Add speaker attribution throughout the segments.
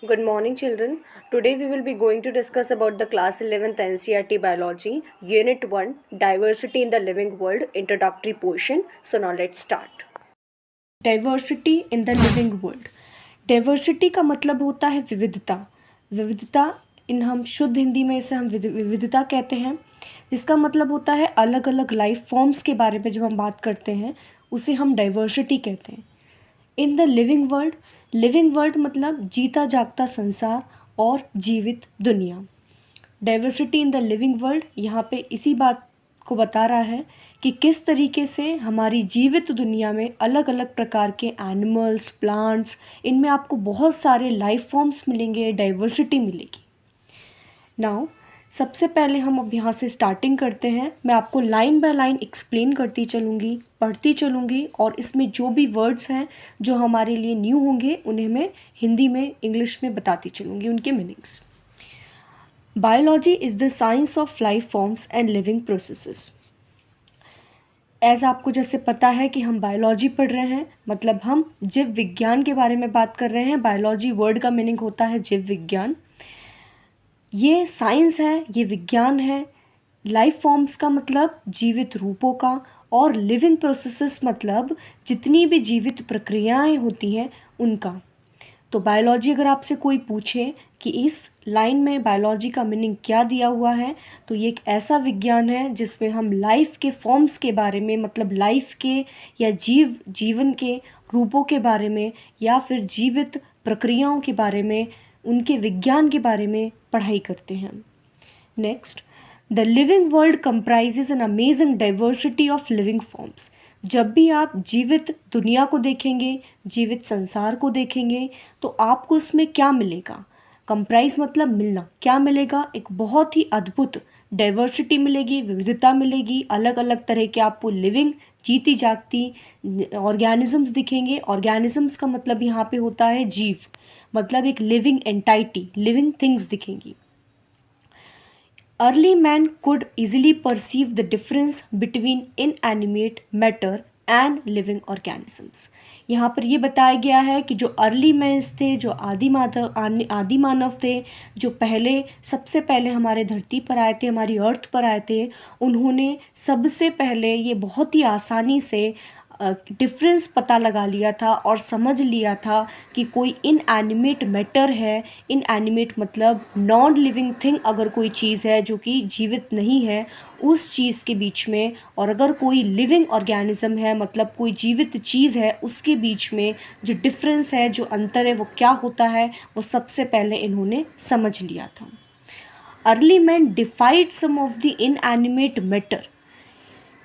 Speaker 1: Good morning, children. Today we will be going to discuss about the class 11th NCERT Biology, Unit 1, Diversity in the Living World, introductory portion. So now let's start. Diversity in the living world. Diversity का मतलब होता है विविधता. विविधता हम शुद्ध हिंदी में इसे हम विविधता कहते हैं, जिसका मतलब होता है अलग अलग लाइफ फॉर्म्स के बारे में जब हम बात करते हैं उसे हम डाइवर्सिटी कहते हैं. इन द लिविंग वर्ल्ड मतलब जीता जागता संसार और जीवित दुनिया. Diversity in the living world यहाँ पे इसी बात को बता रहा है कि किस तरीके से हमारी जीवित दुनिया में अलग अलग प्रकार के एनिमल्स, प्लांट्स, इनमें आपको बहुत सारे लाइफ फॉर्म्स मिलेंगे, डाइवर्सिटी मिलेगी. नाउ सबसे पहले हम अब यहाँ से स्टार्टिंग करते हैं. मैं आपको लाइन बाय लाइन एक्सप्लेन करती चलूँगी, पढ़ती चलूँगी, और इसमें जो भी वर्ड्स हैं जो हमारे लिए न्यू होंगे उन्हें मैं हिंदी में, इंग्लिश में बताती चलूँगी उनके meanings. Biology is the science of life forms and living processes. आपको जैसे पता है कि हम बायोलॉजी पढ़ रहे हैं, मतलब हम जीव विज्ञान के बारे में बात कर रहे हैं. बायोलॉजी वर्ड का मीनिंग होता है जीव विज्ञान. ये साइंस है, ये विज्ञान है. लाइफ फॉर्म्स का मतलब जीवित रूपों का, और लिविंग प्रोसेसेस मतलब जितनी भी जीवित प्रक्रियाएं होती हैं उनका. तो बायोलॉजी अगर आपसे कोई पूछे कि इस लाइन में बायोलॉजी का मीनिंग क्या दिया हुआ है, तो ये एक ऐसा विज्ञान है जिसमें हम लाइफ के फॉर्म्स के बारे में, मतलब लाइफ के या जीवन के रूपों के बारे में, या फिर जीवित प्रक्रियाओं के बारे में, उनके विज्ञान के बारे में पढ़ाई करते हैं. Next, the living world comprises an amazing diversity of living forms. जब भी आप जीवित दुनिया को देखेंगे, जीवित संसार को देखेंगे, तो आपको उसमें क्या मिलेगा? कंप्राइज मतलब मिलना. क्या मिलेगा? एक बहुत ही अद्भुत डाइवर्सिटी मिलेगी, विविधता मिलेगी. अलग अलग तरह के आपको लिविंग, जीती जागती ऑर्गेनिजम्स दिखेंगे. ऑर्गेनिजम्स का मतलब यहाँ पे होता है जीव, मतलब एक लिविंग एंटाइटी, लिविंग थिंग्स दिखेंगी. Early man could easily perceive the difference between inanimate matter and living organisms. यहाँ पर ये बताया गया है कि जो अर्ली मैन्स थे, जो आदि मानव थे, जो सबसे पहले हमारे धरती पर आए थे, हमारी अर्थ पर आए थे, उन्होंने सबसे पहले ये बहुत ही आसानी से डिफरेंस पता लगा लिया था और समझ लिया था कि कोई इनएनिमेट मैटर है. इनएनिमेट मतलब नॉन लिविंग थिंग, अगर कोई चीज़ है जो कि जीवित नहीं है उस चीज़ के बीच में, और अगर कोई लिविंग ऑर्गेनिज्म है मतलब कोई जीवित चीज़ है, उसके बीच में जो डिफरेंस है, जो अंतर है, वो क्या होता है, वो सबसे पहले इन्होंने समझ लिया था. Early man deified some of the inanimate matter.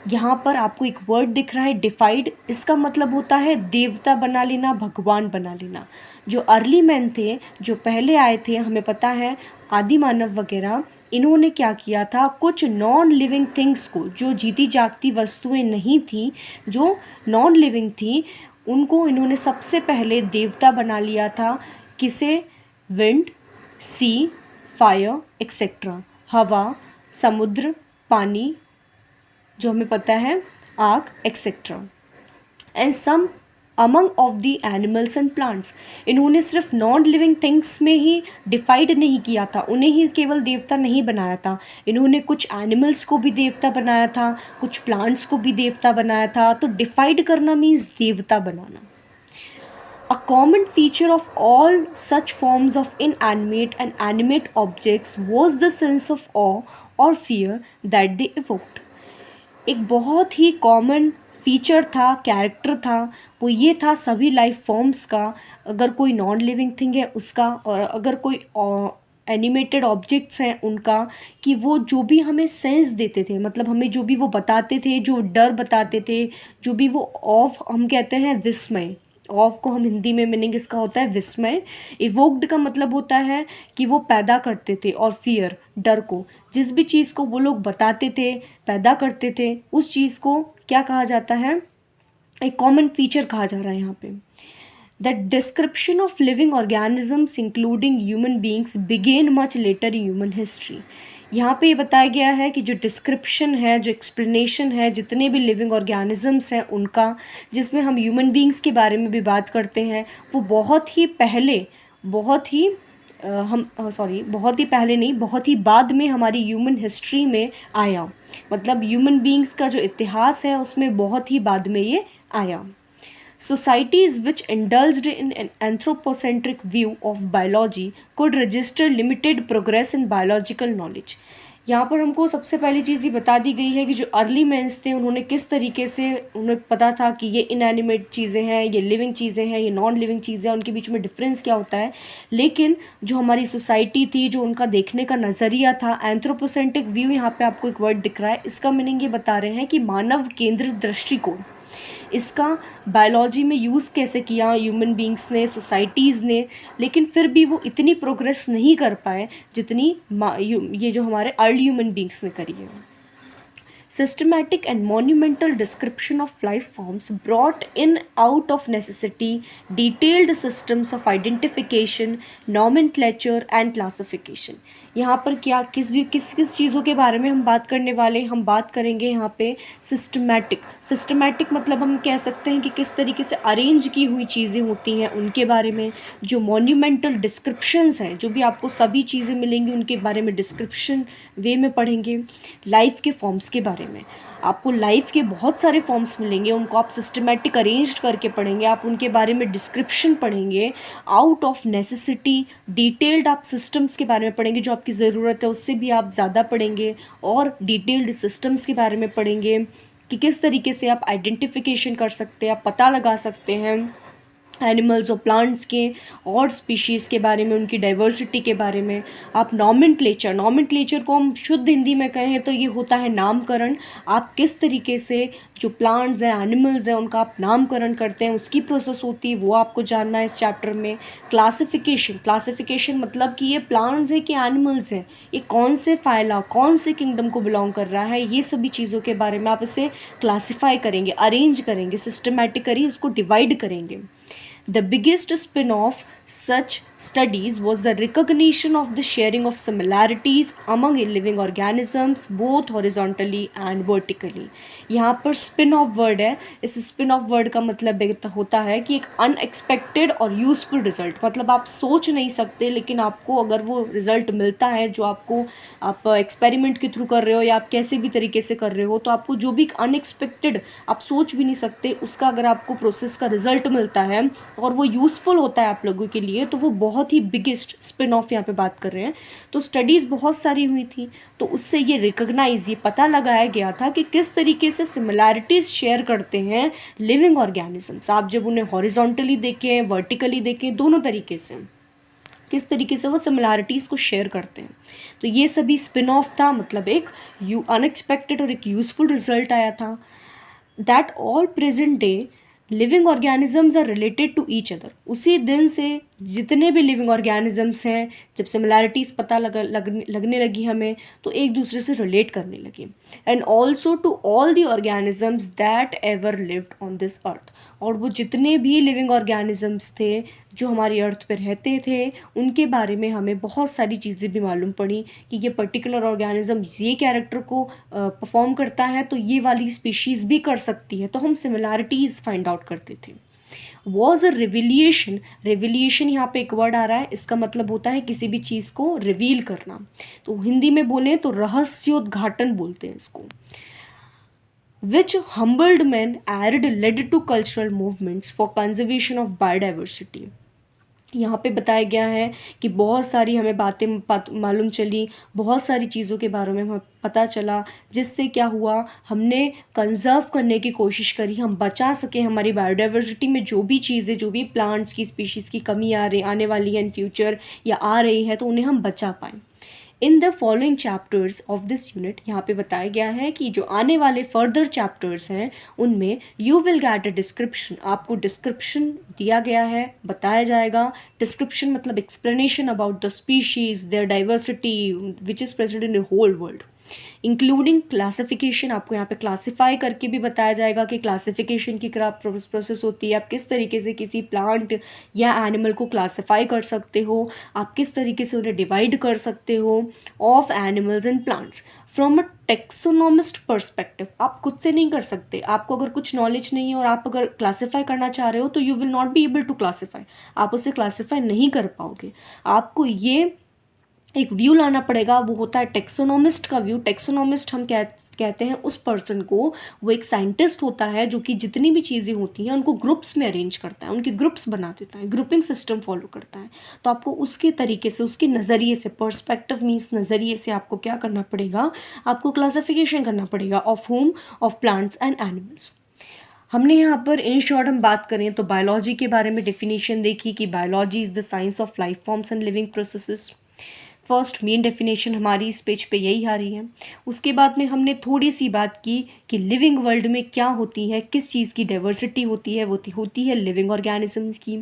Speaker 1: यहाँ पर आपको एक वर्ड दिख रहा है डिफाइड. इसका मतलब होता है देवता बना लेना, भगवान बना लेना. जो अर्ली मैन थे, जो पहले आए थे, हमें पता है आदि मानव वगैरह, इन्होंने क्या किया था, कुछ नॉन लिविंग थिंग्स को, जो जीती जागती वस्तुएं नहीं थी, जो नॉन लिविंग थी, उनको इन्होंने सबसे पहले देवता बना लिया था. किसे? Wind, sea, fire etcetera. हवा, समुद्र, पानी, जो हमें पता है आग etcetera. And some among of the animals and plants. इन्होंने सिर्फ नॉन लिविंग थिंग्स में ही डिफाइड नहीं किया था, उन्हें ही केवल देवता नहीं बनाया था. इन्होंने कुछ एनिमल्स को भी देवता बनाया था, कुछ प्लांट्स को भी देवता बनाया था. तो डिफाइड करना मीन्स देवता बनाना. A common feature of all such forms of inanimate and animate objects was the sense of awe or fear that they evoked. एक बहुत ही कॉमन फीचर था, कैरेक्टर था, वो ये था सभी लाइफ फॉर्म्स का, अगर कोई नॉन लिविंग थिंग है उसका, और अगर कोई एनिमेटेड ऑब्जेक्ट्स हैं उनका, कि वो जो भी हमें सेंस देते थे, मतलब हमें जो भी वो बताते थे, जो डर बताते थे, जो भी वो ऑफ, हम कहते हैं विस्मय. ऑफ को हम हिंदी में मीनिंग इसका होता है विस्मय. इवोक्ड का मतलब होता है कि वो पैदा करते थे, और फियर, डर को, जिस भी चीज़ को वो लोग बताते थे, पैदा करते थे, उस चीज़ को क्या कहा जाता है, एक कॉमन फीचर कहा जा रहा है यहाँ पे. The description of living organisms including human beings began much later in human history. यहाँ पे ये बताया गया है कि जो डिस्क्रिप्शन है, जो एक्सप्लेनेशन है जितने भी लिविंग ऑर्गेनिजम्स हैं उनका, जिसमें हम ह्यूमन बींग्स के बारे में भी बात करते हैं, वो बहुत ही बहुत ही पहले नहीं, बहुत ही बाद में हमारी ह्यूमन हिस्ट्री में आया। मतलब ह्यूमन बींग्स का जो इतिहास है उसमें बहुत ही बाद में ये आया। Societies which indulged in an anthropocentric view of biology could register limited progress in biological knowledge। यहाँ पर हमको सबसे पहली चीज़ ये बता दी गई है कि जो अर्ली मैंस थे उन्होंने किस तरीके से, उन्हें पता था कि ये इनएनिमेट चीज़ें हैं, ये लिविंग चीज़ें हैं, ये नॉन लिविंग चीज़ें हैं, उनके बीच में डिफरेंस क्या होता है। लेकिन जो हमारी सोसाइटी थी, जो उनका देखने का नज़रिया था, एंथ्रोपोसेंट्रिक व्यू, यहाँ पे आपको एक वर्ड दिख रहा है, इसका मीनिंग ये बता रहे हैं कि मानव केंद्रित दृष्टिकोण। इसका बायोलॉजी में यूज़ कैसे किया ह्यूमन बींग्स ने, सोसाइटीज़ ने, लेकिन फिर भी वो इतनी प्रोग्रेस नहीं कर पाए जितनी ये जो हमारे अर्ली ह्यूमन बींग्स ने करी है। Systematic and monumental description of life forms brought in out of necessity detailed systems of identification, nomenclature and classification। यहाँ पर किस चीज़ों के बारे में हम बात करने वाले, हम बात करेंगे यहाँ पे सिस्टमैटिक मतलब हम कह सकते हैं कि किस तरीके से अरेंज की हुई चीज़ें होती हैं उनके बारे में। जो मोन्यूमेंटल डिस्क्रिप्शंस हैं, जो भी आपको सभी चीज़ें मिलेंगी उनके बारे में डिस्क्रिप्शन वे में पढ़ेंगे। लाइफ के फॉर्म्स के बारे में, आपको लाइफ के बहुत सारे फॉर्म्स मिलेंगे, उनको आप सिस्टमेटिक अरेंज करके पढ़ेंगे, आप उनके बारे में डिस्क्रिप्शन पढ़ेंगे। आउट ऑफ नेसेसिटी डिटेल्ड आप सिस्टम्स के बारे में पढ़ेंगे, जो आपकी ज़रूरत है उससे भी आप ज़्यादा पढ़ेंगे, और डिटेल्ड सिस्टम्स के बारे में पढ़ेंगे कि किस तरीके से आप आइडेंटिफिकेशन कर सकते हैं, आप पता लगा सकते हैं एनिमल्स और प्लांट्स के और स्पीशीज़ के बारे में, उनकी डाइवर्सिटी के बारे में। आप नॉमेनक्लेचर को हम शुद्ध हिंदी में कहें तो ये होता है नामकरण। आप किस तरीके से जो प्लांट्स हैं, एनिमल्स हैं, उनका आप नामकरण करते हैं, उसकी प्रोसेस होती है, वो आपको जानना है इस चैप्टर में। क्लासिफिकेशन मतलब कि ये प्लांट्स हैं कि एनिमल्स हैं, ये कौन से फाइला, कौन से किंगडम को बिलोंग कर रहा है, ये सभी चीज़ों के बारे में आप इसे क्लासीफाई करेंगे, अरेंज करेंगे, सिस्टमेटिकली उसको डिवाइड करेंगे। The biggest spin-off such studies was the recognition of the sharing of similarities among living organisms both horizontally and vertically। यहाँ पर स्पिन ऑफ वर्ड है। इस स्पिन ऑफ वर्ड का मतलब होता है कि एक अनएक्सपेक्टेड और यूज़फुल रिजल्ट, मतलब आप सोच नहीं सकते लेकिन आपको अगर वो रिज़ल्ट मिलता है जो आपको, आप एक्सपेरिमेंट के थ्रू कर रहे हो या आप कैसे भी तरीके से कर रहे हो, तो आपको जो भी अनएक्सपेक्टेड, आप सोच भी नहीं सकते, उसका अगर आपको प्रोसेस का रिज़ल्ट मिलता है और वो यूज़फुल होता है आप लोगों के लिए, तो वो बहुत ही बिगेस्ट स्पिन ऑफ यहाँ पे बात कर रहे हैं। तो स्टडीज़ बहुत सारी हुई थी, तो उससे ये पता लगाया गया था कि किस तरीके से सिमिलैरिटीज़ शेयर करते हैं लिविंग ऑर्गेनिजम्स। आप जब उन्हें हॉरिजॉन्टली देखें, वर्टिकली देखें, दोनों तरीके से किस तरीके से वो सिमिलैरिटीज़ को शेयर करते हैं। तो ये सभी स्पिन ऑफ था, मतलब एक अनएक्सपेक्टेड और एक यूज़फुल रिजल्ट आया था। That all present day living organisms are related to each other. उसी दिन से जितने भी लिविंग ऑर्गेनिजम्स हैं, जब सिमिलैरिटीज़ पता लगने लगी हमें, तो एक दूसरे से रिलेट करने लगी। And also to all the organisms that ever lived on this earth. और वो जितने भी लिविंग ऑर्गेनिजम्स थे जो हमारी अर्थ पर रहते थे, उनके बारे में हमें बहुत सारी चीज़ें भी मालूम पड़ी कि ये पर्टिकुलर ऑर्गेनिज्म ये कैरेक्टर को परफॉर्म करता है तो ये वाली स्पीशीज़ भी कर सकती है। तो हम सिमिलैरिटीज़ फाइंड आउट करते थे। वॉज अ रिविलिएशन यहाँ पे एक वर्ड आ रहा है, इसका मतलब होता है किसी भी चीज़ को रिवील करना। तो हिंदी में बोले तो रहस्योद्घाटन बोलते हैं इसको। Which humbled men arid led to cultural movements for conservation of biodiversity। यहाँ पे बताया गया है कि बहुत सारी हमें बातें मालूम चली, बहुत सारी चीज़ों के बारे में हमें पता चला, जिससे क्या हुआ, हमने कंजर्व करने की कोशिश करी, हम बचा सकें हमारी बायोडाइवर्सिटी में जो भी चीज़ें, जो भी प्लांट्स की स्पीशीज़ की कमी आने वाली है इन फ्यूचर या आ रही है, तो उन्हें हम बचा पाएँ। In the following chapters of this unit, यहाँ पे बताया गया है कि जो आने वाले फर्दर चैप्टर्स हैं उनमें you will get a description, आपको डिस्क्रिप्शन दिया गया है, बताया जाएगा। डिस्क्रिप्शन मतलब explanation about the species, their diversity which is present in the whole world, including classification. आपको यहाँ पे क्लासीफाई करके भी बताया जाएगा कि क्लासिफिकेशन की क्या प्रोसेस होती है, आप किस तरीके से किसी प्लांट या एनिमल को क्लासीफाई कर सकते हो, आप किस तरीके से उन्हें डिवाइड कर सकते हो of animals and plants. From a taxonomist perspective. आप खुद से नहीं कर सकते, आपको अगर कुछ नॉलेज नहीं है और आप अगर क्लासीफाई करना चाह रहे हो तो you will not be able to classify, आप उसे क्लासीफाई नहीं कर पाओगे। आपको ये एक व्यू लाना पड़ेगा, वो होता है टेक्सोनॉमिस्ट का व्यू। टेक्सोनॉमिस्ट हम कहते हैं उस पर्सन को, वो एक साइंटिस्ट होता है जो कि जितनी भी चीज़ें होती हैं उनको ग्रुप्स में अरेंज करता है, उनके ग्रुप्स बना देता है, ग्रुपिंग सिस्टम फॉलो करता है। तो आपको उसके तरीके से, उसके नज़रिए से, पर्सपेक्टिव मीन्स नज़रिए से आपको क्या करना पड़ेगा, आपको क्लासिफिकेशन करना पड़ेगा of home, of plants and animals. हमने यहाँ पर इन शॉर्ट हम बात करें तो बायोलॉजी के बारे में डेफिनेशन देखी कि biology is the science of life forms and living processes. First main definition हमारी इस पेज पे यही आ रही है। उसके बाद में हमने थोड़ी सी बात की कि लिविंग वर्ल्ड में क्या होती है, किस चीज़ की डाइवर्सिटी होती है, वो होती है लिविंग ऑर्गेनिजम्स की।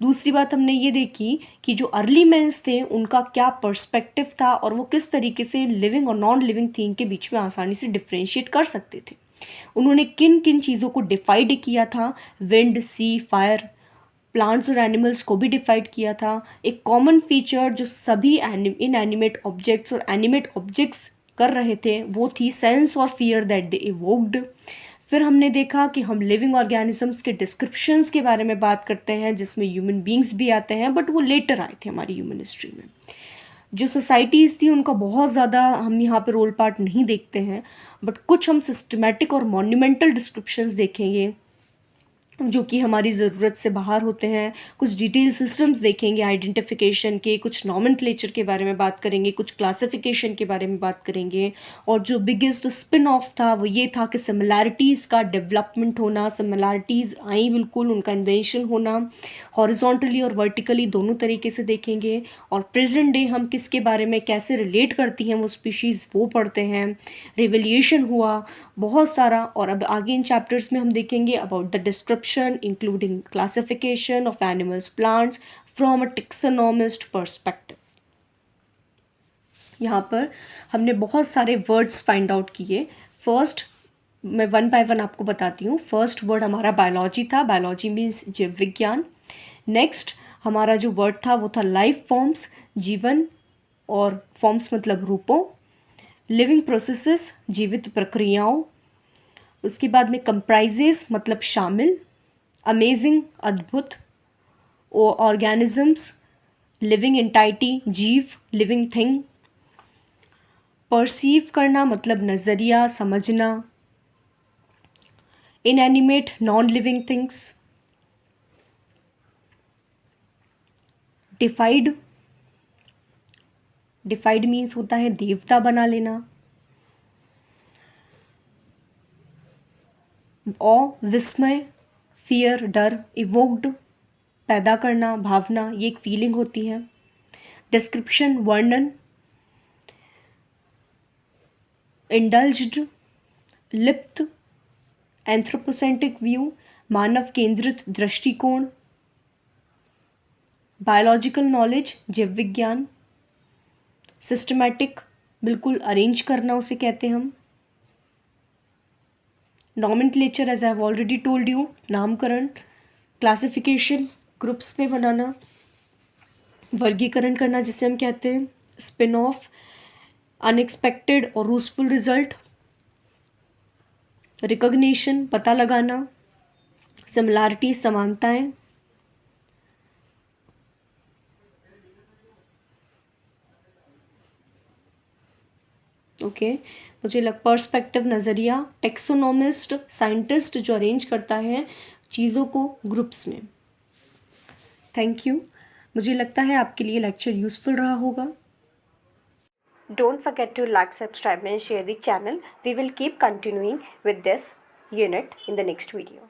Speaker 1: दूसरी बात हमने ये देखी कि जो अर्ली मैंस थे उनका क्या पर्सपेक्टिव था और वो किस तरीके से लिविंग और नॉन लिविंग थिंग के बीच में आसानी से डिफ्रेंशिएट कर सकते थे। उन्होंने किन किन चीज़ों को डिफाइड किया था, विंड, सी, फायर, प्लांट्स और एनिमल्स को भी डिफाइड किया था। एक कॉमन फीचर जो सभी इनएनिमेट ऑब्जेक्ट्स और एनिमेट ऑब्जेक्ट्स कर रहे थे वो थी सेंस और फियर दैट दे इवोक्ड। फिर हमने देखा कि हम लिविंग ऑर्गेनिजम्स के डिस्क्रिप्शंस के बारे में बात करते हैं जिसमें ह्यूमन बींग्स भी आते हैं, बट वो लेटर आए थे हमारी ह्यूमन हिस्ट्री में। जो सोसाइटीज़ थी उनका बहुत ज़्यादा हम यहाँ पे रोल पार्ट नहीं देखते हैं, बट कुछ हम सिस्टमेटिक और मॉन्यूमेंटल डिस्क्रिप्शंस देखेंगे जो कि हमारी ज़रूरत से बाहर होते हैं। कुछ डिटेल सिस्टम्स देखेंगे आइडेंटिफिकेशन के, कुछ नॉमेनक्लेचर के बारे में बात करेंगे, कुछ क्लासिफिकेशन के बारे में बात करेंगे। और जो बिगेस्ट स्पिन ऑफ था वो ये था कि सिमिलैरिटीज़ का डेवलपमेंट होना, सिमिलैरिटीज़ आई बिल्कुल, उनका इन्वेंशन होना, हॉरिजॉन्टली और वर्टिकली दोनों तरीके से देखेंगे। और प्रेजेंट डे हम किसके बारे में कैसे रिलेट करती हैं वो स्पीशीज़ वो पढ़ते हैं। रिवोल्यूशन हुआ बहुत सारा। और अब आगे इन चैप्टर्स में हम देखेंगे about the description including classification of animals, plants from a taxonomist perspective. यहाँ पर हमने बहुत सारे वर्ड्स फाइंड आउट किए। फर्स्ट मैं वन बाय वन आपको बताती हूँ। फर्स्ट वर्ड हमारा बायोलॉजी था, बायोलॉजी मीन्स जीव विज्ञान। नेक्स्ट हमारा जो वर्ड था वो था लाइफ फॉर्म्स, जीवन, और फॉर्म्स मतलब रूपों। लिविंग प्रोसेसेस, जीवित प्रक्रियाओं। उसके बाद में कंप्राइजेस मतलब शामिल, अमेजिंग अद्भुत, ऑर्गेनिजम्स लिविंग एंटाइटी जीव, लिविंग थिंग। परसीव करना मतलब नज़रिया, समझना। Inanimate non living things. Defied, defied means होता है देवता बना लेना। विस्मय, फियर, डर, इवोक्ड पैदा करना, भावना, ये एक फीलिंग होती है। डिस्क्रिप्शन वर्णन। इंडल्ज्ड लिप्त, एंथ्रोपोसेंट्रिक व्यू मानव केंद्रित दृष्टिकोण। बायोलॉजिकल नॉलेज जीव विज्ञान। सिस्टमैटिक बिल्कुल अरेंज करना उसे कहते हैं हम। Nomenclature as I have already told you, नामकरण। क्लासिफिकेशन ग्रुप्स में बनाना। वर्गीकरण करना जिसे हम कहते हैं। स्पिन ऑफ, अनएक्सपेक्टेड और यूजफुल रिजल्ट। रिकॉग्निशन पता लगाना। सिमिलैरिटी समानताएं। ओके मुझे पर्सपेक्टिव नज़रिया, टेक्सोनॉमिस्ट साइंटिस्ट जो अरेंज करता है चीज़ों को ग्रुप्स में। Thank you. मुझे लगता है आपके लिए लेक्चर यूज़फुल रहा होगा। Don't forget to like, subscribe and share the channel. We will keep continuing with this unit in the next video.